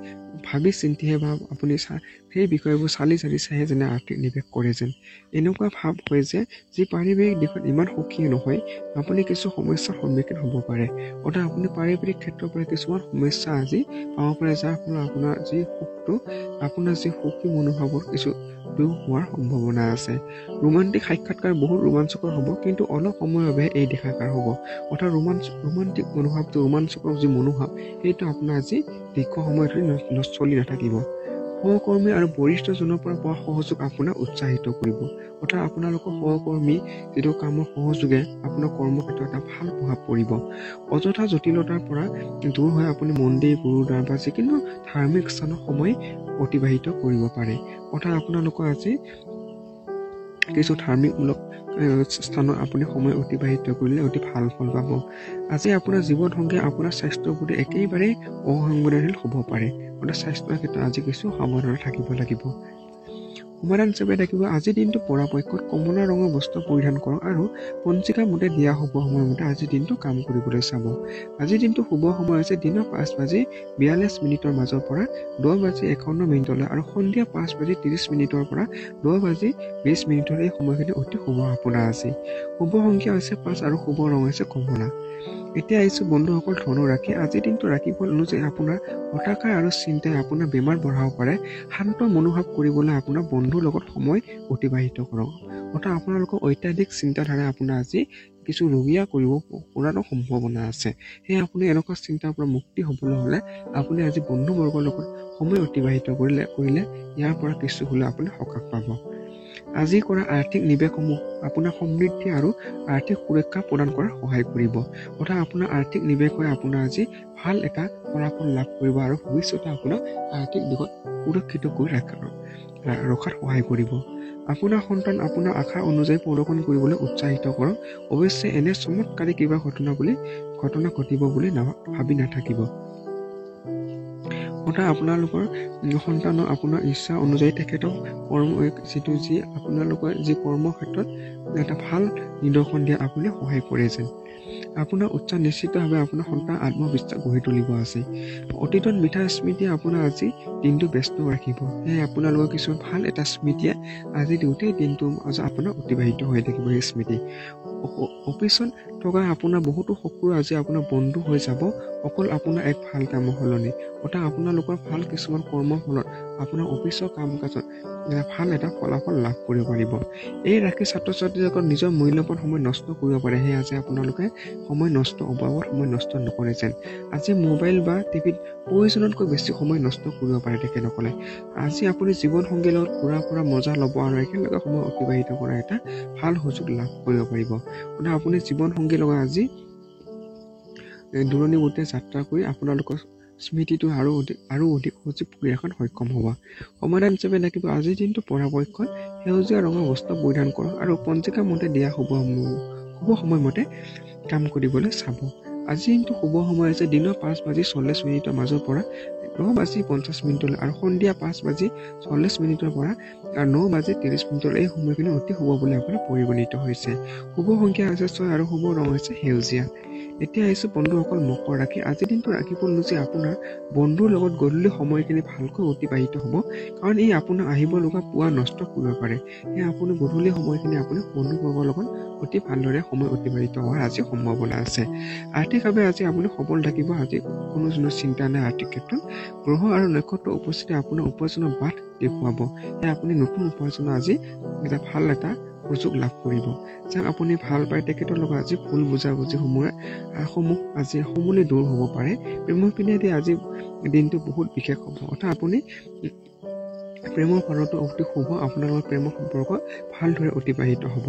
ভাবি চিন্তিহে বা আপুনি সেই বিষয়বোৰ চালি চাইহে যেনে আৰ্থিক নিৱেশ কৰে যেন এনেকুৱা ভাৱ হয় যে যি পাৰিবাৰিক দিশত ইমান সুখী নহয় আপুনি কিছু সমস্যাৰ সন্মুখীন হ'ব পাৰে। অৰ্থাৎ আপুনি পাৰিবাৰিক ক্ষেত্ৰৰ পৰা কিছুমান সমস্যা আজি পাব পাৰে, যাৰ ফলত আপোনাৰ যি সুখী মনোভাৱৰ কিছু দুখ হোৱাৰ সম্ভাৱনা আছে। ৰোমান্টিক সাক্ষাৎকাৰ বহুত ৰোমাঞ্চকৰ হ'ব, কিন্তু অলপ সময়ৰ বাবে এই দেখাকাৰ হ'ব। অৰ্থাৎ ৰোমান্টিক মনোভাৱটো ৰোমাঞ্চকৰ যি মনোভাৱ সেইটো আপোনাৰ আজি দীৰ্ঘ সময় ধৰি চলি নাথাকিব। সহকৰ্মী আৰু বৰিষ্ঠজনৰ পৰা পোৱা সহযোগ আপোনাক উৎসাহিত কৰিব। অৰ্থাৎ আপোনালোকৰ সহকৰ্মী যিটো কামৰ সহযোগে আপোনাৰ কৰ্মক্ষেত্ৰত এটা ভাল প্ৰভাৱ পৰিব। অযথা জটিলতাৰ পৰা দূৰ হৈ আপুনি মন্দিৰ গুৰুদ্বাৰ বা যিকোনো ধাৰ্মিক স্থানত সময় অতিবাহিত কৰিব পাৰে। অৰ্থাৎ আপোনালোকৰ আজি কিছু ধাৰ্মিকমূলক স্থানত আপুনি সময় অতিবাহিত কৰিলে অতি ভাল ফল পাব। আজি আপোনাৰ জীৱন সংগী আপোনাৰ স্বাস্থ্যৰ প্ৰতি একেবাৰে অসংবেদনশীল হ'ব পাৰে। অৰ্থাৎ স্বাস্থ্যৰ ক্ষেত্ৰত আজি কিছু সাৱধানে থাকিব লাগিব। সমাধান হিচাপে থাকিব আজিৰ দিনটো পৰাপক্ষত কমলা ৰঙৰ বস্ত্ৰ পৰিধান কৰক আৰু পঞ্জিকা মতে দিয়া শুভ সময়মতে আজিৰ দিনটো কাম কৰিবলৈ চাব। আজিৰ দিনটো শুভ সময় হৈছে দিনৰ 5:42 মাজৰ পৰা 10:51 আৰু সন্ধিয়া 5:30 পৰা 10:20 এই সময়খিনি অতি শুভ আপোনাৰ আছে। শুভ সংখ্যা হৈছে 5 আৰু শুভ ৰং হৈছে কমলা। এতিয়া আহিছোঁ বন্ধুসকল ধনু ৰাশি। আজিৰ দিনটো ৰাশিফল অনুযায়ী আপোনাৰ হতাশা আৰু চিন্তাই আপোনাৰ বেমাৰ বঢ়াব পাৰে। শান্ত মনোভাৱ কৰিবলৈ আপোনাৰ বন্ধুৰ লগত সময় অতিবাহিত কৰক। অৰ্থাৎ আপোনালোকৰ অত্যাধিক চিন্তাধাৰা আপোনাৰ আজি কিছু ৰোগীয়া কৰিব পৰাৰো সম্ভাৱনা আছে। সেয়ে আপুনি এনেকুৱা চিন্তাৰ পৰা মুক্তি হ'বলৈ হ'লে আপুনি আজি বন্ধুবৰ্গৰ লগত সময় অতিবাহিত কৰিলে ইয়াৰ পৰা কিছু হ'লেও আপুনি সকাহ পাব। আজি কৰা আৰ্থিক নিৱেশসমূহ আপোনাৰ সমৃদ্ধি আৰু আৰ্থিক সুৰক্ষা প্ৰদান কৰাত সহায় কৰিব। অৰ্থাৎ আপোনাৰ আৰ্থিক নিৱেশে আপোনাৰ আজি ভাল এটা ফলাফল লাভ কৰিব আৰু ভৱিষ্যতে আপোনাক আৰ্থিক দিশত সুৰক্ষিত কৰি ৰখাত সহায় কৰিব। আপোনাৰ সন্তান আপোনাৰ আশা অনুযায়ী প্ৰদৰ্শন কৰিবলৈ উৎসাহিত কৰক। অৱশ্যে এনে চমৎকাৰী কিবা ঘটনা ঘটিব বুলি ভাবি নাথাকিব। অৰ্থাৎ আপোনালোকৰ সন্তানক আপোনাৰ ইচ্ছা অনুযায়ী তেখেতক আপোনালোকৰ যি কৰ্মক্ষেত্ৰত এটা ভাল নিদৰ্শন দিয়া আপুনি সহায় কৰে যেন। আপোনাৰ উৎসাহ নিশ্চিতভাৱে আপোনাৰ সন্তান আত্মবিশ্বাস গঢ়ি তুলিব আছে। অতীতত মিঠা স্মৃতিয়ে আপোনাৰ আজি দিনটো ব্যস্ত ৰাখিব। সেয়ে আপোনালোকৰ কিছুমান ভাল এটা স্মৃতিয়ে আজি গোটেই দিনটো আপোনাৰ অতিবাহিত হৈ থাকিব। সেই স্মৃতি অফিচত থকা আপোনাৰ বহুতো শত্ৰু আজি আপোনাৰ বন্ধু হৈ যাব, অকল আপোনাৰ এক ভাল কামৰ সলনি। অৰ্থাৎ আপোনালোকৰ ভাল কিছুমান কৰ্মৰ ফলত আপোনাৰ অফিচৰ কাম কাজত ভাল এটা ফলাফল লাভ কৰিব পাৰিব। এই ৰাশি ছাত্ৰ ছাত্ৰীসকল নিজৰ মূল্যৱান সময় নষ্ট কৰিব পাৰে। সেয়ে আজি আপোনালোকে অবাবত সময় নষ্ট নকৰে যেন। আজি মোবাইল বা টিভিত প্ৰয়োজনতকৈ বেছি সময় নষ্ট কৰিব পাৰে তেখেতসকলে। আজি আপুনি জীৱন সংগীৰ লগত ঘূৰা ফুৰা মজা ল'ব আৰু একেলগে সময় অতিবাহিত কৰা এটা ভাল সুযোগ লাভ কৰিব পাৰিব। অৰ্থাৎ আপুনি জীৱন সংগীৰ লগত আজি দূৰণিবতীয়া যাত্ৰা কৰি আপোনালোকৰ স্মৃতিটো আৰু অধিক সজীৱ কৰি ৰখাত সক্ষম হ'ব। সমাধান হিচাপে থাকিব আজিৰ দিনটো পৰাপক্ষত সেউজীয়া ৰঙৰ বস্ত্ৰ পৰিধান কৰক আৰু পঞ্জিকা মতে দিয়া শুভ সময়মতে কাম কৰিবলৈ চাব। আজিৰ দিনটো শুভ সময় হৈছে দিনৰ 5:40 মাজৰ পৰা 10:50 আৰু সন্ধিয়া 5:40 পৰা 9:30 এই সময়খিনি অতি শুভ বুলি আপোনাৰ পৰিগণিত হৈছে। শুভ সংখ্যা হৈছে 6 আৰু শুভ ৰং হৈছে সেউজীয়া। এতিয়া আহিছোঁ বন্ধুসকল মকৰ ৰাশি। আজিৰ দিনটো ৰাখিফল যে আপোনাৰ বন্ধুৰ লগত গধূলি সময়খিনি ভালকৈ অতিবাহিত হ'ব, কাৰণ ই আপোনাৰ আহিব লগা পুৱা নষ্ট কৰিব পাৰে। সেয়ে আপুনি গধূলি সময়খিনি আপুনি বন্ধুবৰ্গৰ লগত অতি ভালদৰে সময় অতিবাহিত হোৱাৰ আজি সম্ভাৱনা আছে। আৰ্থিকভাৱে আজি আপুনি সবল থাকিব। আজি কোনো চিন্তা নাই আৰ্থিক ক্ষেত্ৰত। গ্ৰহ আৰু নক্ষত্ৰ উপস্থিতি আপোনাৰ উপাৰ্জনৰ বাট দেখুৱাব। সেয়ে আপুনি নতুন উপাৰ্জনৰ আজি ভাল এটা সুযোগ লাভ কৰিব। যাক আপুনি ভাল পায় তেখেতৰ লগত আজি ভুল বুজাবুজি সমূহ আজি সমূলি দূৰ হ'ব পাৰে। প্ৰেমৰ পিনেদি আজি দিনটো বহুত বিশেষ হ'ব। অৰ্থাৎ আপুনি প্ৰেমৰ ফালতো অতি শুভ। আপোনালোকৰ প্ৰেমৰ সম্পৰ্ক ভালদৰে অতিবাহিত হ'ব।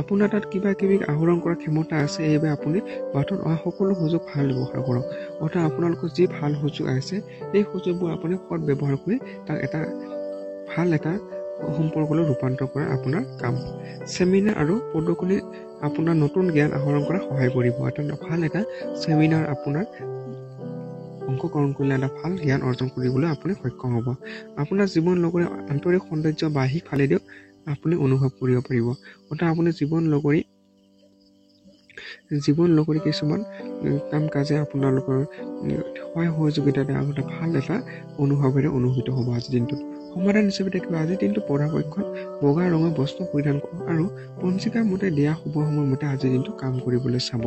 আপোনাৰ তাত কিবা কিবি আহৰণ কৰাৰ ক্ষমতা আছে, সেইবাবে আপুনি বাটত অহা সকলো সুযোগ ভাল ব্যৱহাৰ কৰক। অৰ্থাৎ আপোনালোকৰ যি ভাল সুযোগ আছে সেই সুযোগবোৰ আপুনি সৎ ব্যৱহাৰ কৰি তাক এটা ভাল এটা সম্পৰ্কলৈ ৰূপান্তৰ কৰা আপোনাৰ কাম। চেমিনাৰ আৰু প্ৰদৰ্শনী আপোনাৰ নতুন জ্ঞান আহৰণ কৰা সহায় কৰিব। এটা ভাল এটা চেমিনাৰ আপোনাৰ অংশগ্ৰহণ কৰিলে এটা ভাল জ্ঞান অৰ্জন কৰিবলৈ আপুনি সক্ষম হ'ব। আপোনাৰ জীৱন লগৰী আন্তৰিক সৌন্দৰ্য বাহিক ফালেদিও আপুনি অনুভৱ কৰিব পাৰিব। অৰ্থাৎ আপুনি জীৱন লগৰী কিছুমান কাম কাজে আপোনালোকৰ সহায় সহযোগিতাতে এটা ভাল এটা অনুভৱেৰে অনুভূত হ'ব আজিৰ দিনটোত। সমাধান হিচাপে দেখিব আজিৰ দিনটো পৰাপক্ষত বগা ৰঙৰ বস্ত্ৰ পৰিধান কৰক আৰু পঞ্জিকাৰ মতে দিয়া শুভ সময় মতে আজিৰ দিনটো কাম কৰিবলৈ চাব।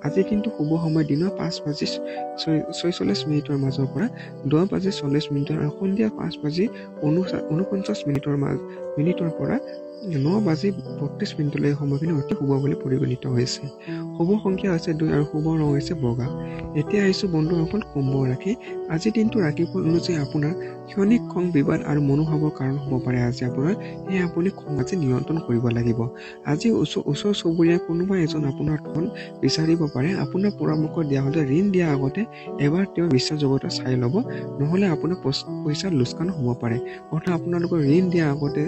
আজিৰ দিনটো শুভ সময় দিনৰ 5:46 মাজৰ পৰা 10:40 আৰু সন্ধিয়া 5:49 পৰা 9:32 সময়খিনি অতি শুভ বুলি পৰিগণিত হৈছে। শুভ সংখ্যা হৈছে 2 আৰু শুভ ৰং হৈছে বগা। এতিয়া আহিছোঁ বন্ধুসকল কুম্ভ ৰাশি। আজিৰ দিনটো ৰাশিফল অনুযায়ী আপোনাৰ ক্ষণিক খং বিবাদ আৰু মনোভাৱৰ কাৰণ হ'ব পাৰে আজি আপোনাৰ। সেয়ে আপুনি খং আজি নিয়ন্ত্ৰণ কৰিব লাগিব। আজি ওচৰ চুবুৰীয়া কোনোবা এজন আপোনাৰ ধন বিচাৰিব পাৰে। আপোনাৰ পৰামৰ্শ দিয়া হ'লে ঋণ দিয়াৰ আগতে এবাৰ তেওঁ বিশ্বাসযোগ্যতা চাই ল'ব, নহ'লে আপোনাৰ পইচাৰ লোকচান হ'ব পাৰে। অৰ্থাৎ আপোনালোকৰ ঋণ দিয়াৰ আগতে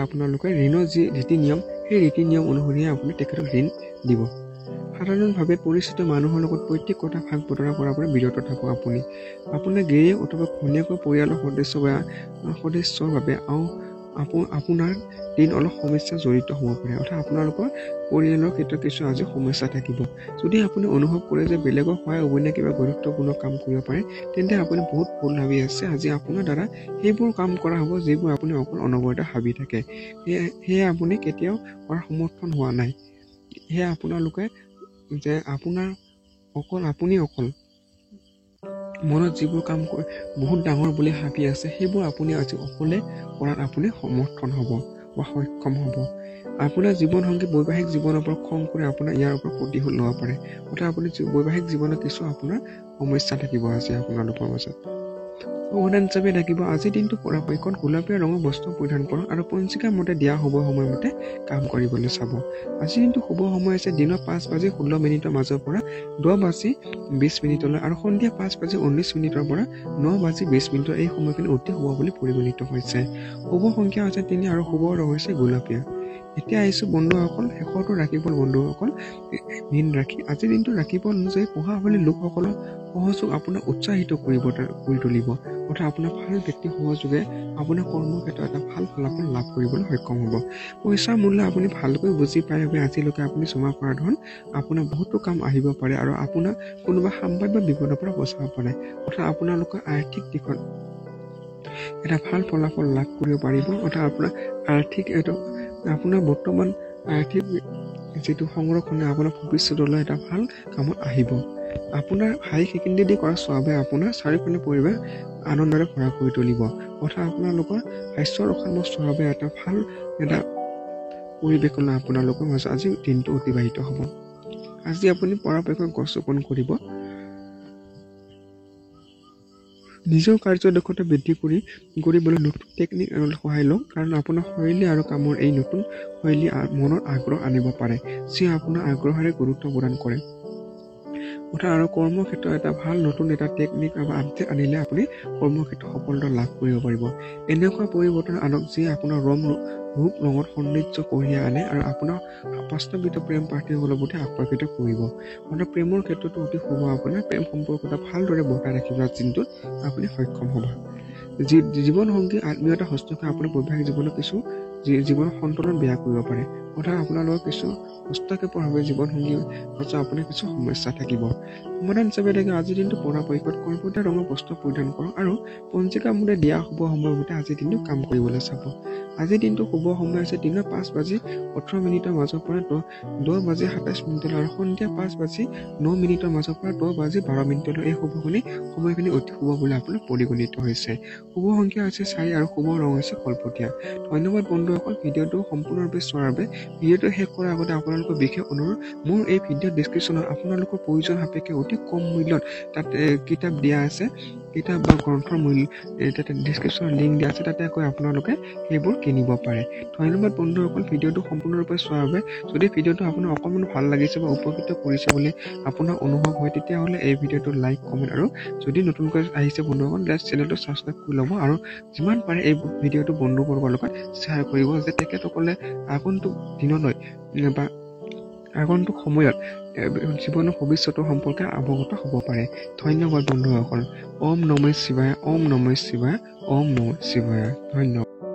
আপোনালোকে ঋণৰ যি ৰীতি নিয়ম সেই ৰীতি নিয়ম অনুসৰিহে আপুনি তেখেতক ঋণ দিব। সাধাৰণভাৱে পৰিচিত মানুহৰ লগত প্ৰত্যেক কথা ভাগ বতৰা কৰাৰ পৰা বিৰত থাকক। আপোনাৰ গিৰিয়েক অথবা ঘৈণীয়েকৰ পৰিয়ালৰ সদস্যৰ বাবে আপোনাৰ দিন অলপ সমস্যা জড়িত হ'ব পাৰে। অৰ্থাৎ আপোনালোকৰ পৰিয়ালৰ ক্ষেত্ৰত কিছু আজি সমস্যা থাকিব। যদি আপুনি অনুভৱ কৰে যে বেলেগৰ সহায় অবিহনে কিবা গুৰুত্বপূৰ্ণ কাম কৰিব পাৰে, তেন্তে আপুনি বহুত ভুল ভাবি আছে। আজি আপোনাৰ দ্বাৰা সেইবোৰ কাম কৰা হ'ব যিবোৰ আপুনি অকল অনবৰতে ভাবি থাকে। সেয়ে আপুনি কেতিয়াও কৰাৰ সমৰ্থন হোৱা নাই। সেয়ে আপোনালোকে যে আপুনি অকল মনত যিবোৰ কাম বহুত ডাঙৰ বুলি ভাবি আছে সেইবোৰ আপুনি আজি অকলে কৰাত আপুনি সমৰ্থন হ'ব বা সক্ষম হ'ব। আপোনাৰ জীৱনসংগী বৈবাহিক জীৱনৰ পৰা খং কৰি আপোনাৰ ইয়াৰ ওপৰত প্ৰতিশোধ ল'ব পাৰে। অৰ্থাৎ আপুনি বৈবাহিক জীৱনত কিছু আপোনাৰ সমস্যা থাকিব আজি আপোনালোকৰ মাজত। সমাধান হিচাপে থাকিব আজিৰ দিনটো পৰাপক্ষত গোলপীয়া ৰঙৰ বস্ত্ৰ পৰিধান কৰক আৰু পঞ্জিকাৰ মতে দিয়া শুভ সময়মতে কাম কৰিবলৈ চাব। আজিৰ দিনটো শুভ সময় আছে দিনৰ 5:16 মাজৰ পৰা 10:20 আৰু সন্ধিয়া 5:19 পৰা 9:20 এই সময়খিনি অতি শুভ বুলি পৰিগণিত হৈছে। শুভ সংখ্যা হৈছে 3 আৰু শুভ ৰং হৈছে গোলপীয়া। এতিয়া আহিছোঁ বন্ধুসকল শেষৰটো ৰাশিফল বন্ধুসকল মীন ৰাশি। আজিৰ দিনটো ৰাশিফল অনুযায়ী পঢ়াশালী লোকসকলৰ সহযোগ আপোনাক উৎসাহিত কৰি তুলিব। অৰ্থাৎ আপোনাৰ ভাল ব্যক্তি সহযোগে আপোনাৰ কৰ্মক্ষেত্ৰত এটা ভাল ফলাফল লাভ কৰিবলৈ সক্ষম হ'ব। পইচাৰ মূল্য আপুনি ভালকৈ বুজি পায় বাবে আজিলৈকে আপুনি জমা কৰা ধন আপোনাৰ বহুতো কাম আহিব পাৰে আৰু আপোনাক কোনোবা সাম্ভাব্য বিপদৰ পৰা বচাব পাৰে। অৰ্থাৎ আপোনালোকৰ আৰ্থিক দিশত এটা ভাল ফলাফল লাভ কৰিব পাৰিব। অৰ্থাৎ আপোনাৰ বৰ্তমান আৰ্থিক যিটো সংৰক্ষণে আপোনাৰ ভৱিষ্যতলৈ এটা ভাল কামত আহিব। আপোনাৰ হাই ছেকেণ্ডেৰী কৰা স্বভাৱে আপোনাৰ চাৰিওফালে পৰিৱেশ আনন্দৰে ভৰা কৰি তুলিব। অৰ্থাৎ আপোনালোকৰ হাস্য ৰসাত্মক স্বভাৱে এটা ভাল এটা পৰিৱেশলৈ আপোনালোকৰ মাজত আজি দিনটো অতিবাহিত হ'ব। আজি আপুনি পৰাপক্ষত গছ ৰোপণ কৰিব। নিজৰ কাৰ্যদক্ষতা বৃদ্ধি কৰিবলৈ নতুন টেকনিক আৰু সহায় লওক, কাৰণ আপোনাৰ শৈলী আৰু কামৰ এই নতুন শৈলী মনত আগ্ৰহ আনিব পাৰে, যি আপোনাৰ আগ্ৰহেৰে গুৰুত্ব প্ৰদান কৰে। অৰ্থাৎ আৰু কৰ্মক্ষেত্ৰত এটা ভাল নতুন এটা টেকনিক বা আপডেট আনিলে আপুনি কৰ্মক্ষেত্ৰত সফলতা লাভ কৰিব পাৰিব। এনেকুৱা পৰিৱৰ্তন আনক যি আপোনাৰ ৰূপ ৰঙত সৌন্দৰ্য কঢ়িয়াই আনে আৰু আপোনাৰ বাস্তৱিত প্ৰেম প্ৰাৰ্থীসকলৰ প্ৰতি আকৰ্ষিত কৰিব। মানে প্ৰেমৰ ক্ষেত্ৰতো অতি শুভ। আপোনাৰ প্ৰেম সম্পৰ্কটা ভালদৰে বৰ্তাই ৰাখিবলৈ চিন্তাত আপুনি সক্ষম হ'ব। জীৱন সংগী আত্মীয়তা হস্তক্ষেপ আপোনাৰ বৈবাহিক জীৱনত কিছু জীৱনৰ সন্তুলন বেয়া কৰিব পাৰে। অৰ্থাৎ আপোনালোকৰ কিছু হস্তক্ষেপৰ বাবে জীৱন সংগী মাজত আপোনাৰ কিছু সমস্যা থাকিব। সমাধান হিচাপে থাকে আজিৰ দিনটো পৰাপক্ষত কৰ্কটীয়া ৰঙৰ বস্ত্ৰ পৰিধান কৰক আৰু পঞ্জিকা মতে দিয়া শুভ সময় মতে আজিৰ দিনটো কাম কৰিবলৈ চাব। আজিৰ দিনটো শুভ সময় আছে দিনৰ 5:18 মাজৰ পৰা 10:27 আৰু সন্ধিয়া 5:09 মাজৰ পৰা 10:12 এই সময়খিনি অতি শুভ বুলি আপোনাৰ পৰিগণিত হৈছে। শুভ সংখ্যা হৈছে 4 আৰু শুভ ৰং হৈছে কলপতীয়া। ধন্যবাদ বন্ধুসকল, ভিডিঅ'টো সম্পূৰ্ণৰূপে চোৱাৰ বাবে। ভিডিঅ'টো শেষ কৰাৰ আগতে আপোনালোকৰ বিশেষ অনুৰোধ, মোৰ এই ভিডিঅ' ডেছক্ৰিপশ্যনত আপোনালোকৰ প্ৰয়োজন সাপেক্ষে অতি কম মূল্যত তাত কিতাপ দিয়া আছে। কিতাপ বা গ্ৰন্থৰ মূল্য তাতে ডেছক্ৰিপশ্যনত লিংক দিয়া আছে, তাতে গৈ আপোনালোকে সেইবোৰ কিনিব পাৰে। ধন্যবাদ বন্ধুসকল, ভিডিঅ'টো সম্পূৰ্ণৰূপে চোৱাৰ বাবে। যদি ভিডিঅ'টো আপোনাৰ অকণমান ভাল লাগিছে বা উপকৃত কৰিছে বুলি আপোনাৰ অনুভৱ হয়, তেতিয়াহ'লে এই ভিডিঅ'টো লাইক, কমেণ্ট আৰু যদি নতুনকৈ আহিছে বন্ধুসকল, চেনেলটো ছাবস্ক্ৰাইব কৰি ল'ব আৰু যিমান পাৰে এই ভিডিঅ'টো বন্ধুবৰ্গৰ লগত শ্বেয়াৰ কৰিব, যে তেখেতসকলে আগন্তুক দিনলৈ বা আগন্তুক সময়ত জীৱনৰ ভৱিষ্যতৰ সম্পৰ্কে অৱগত হ'ব পাৰে। ধন্যবাদ বন্ধুসকল। ওম নমঃ শিৱায়, ওম নমঃ শিৱায়, ওম নমঃ শিৱায়। ধন্যবাদ।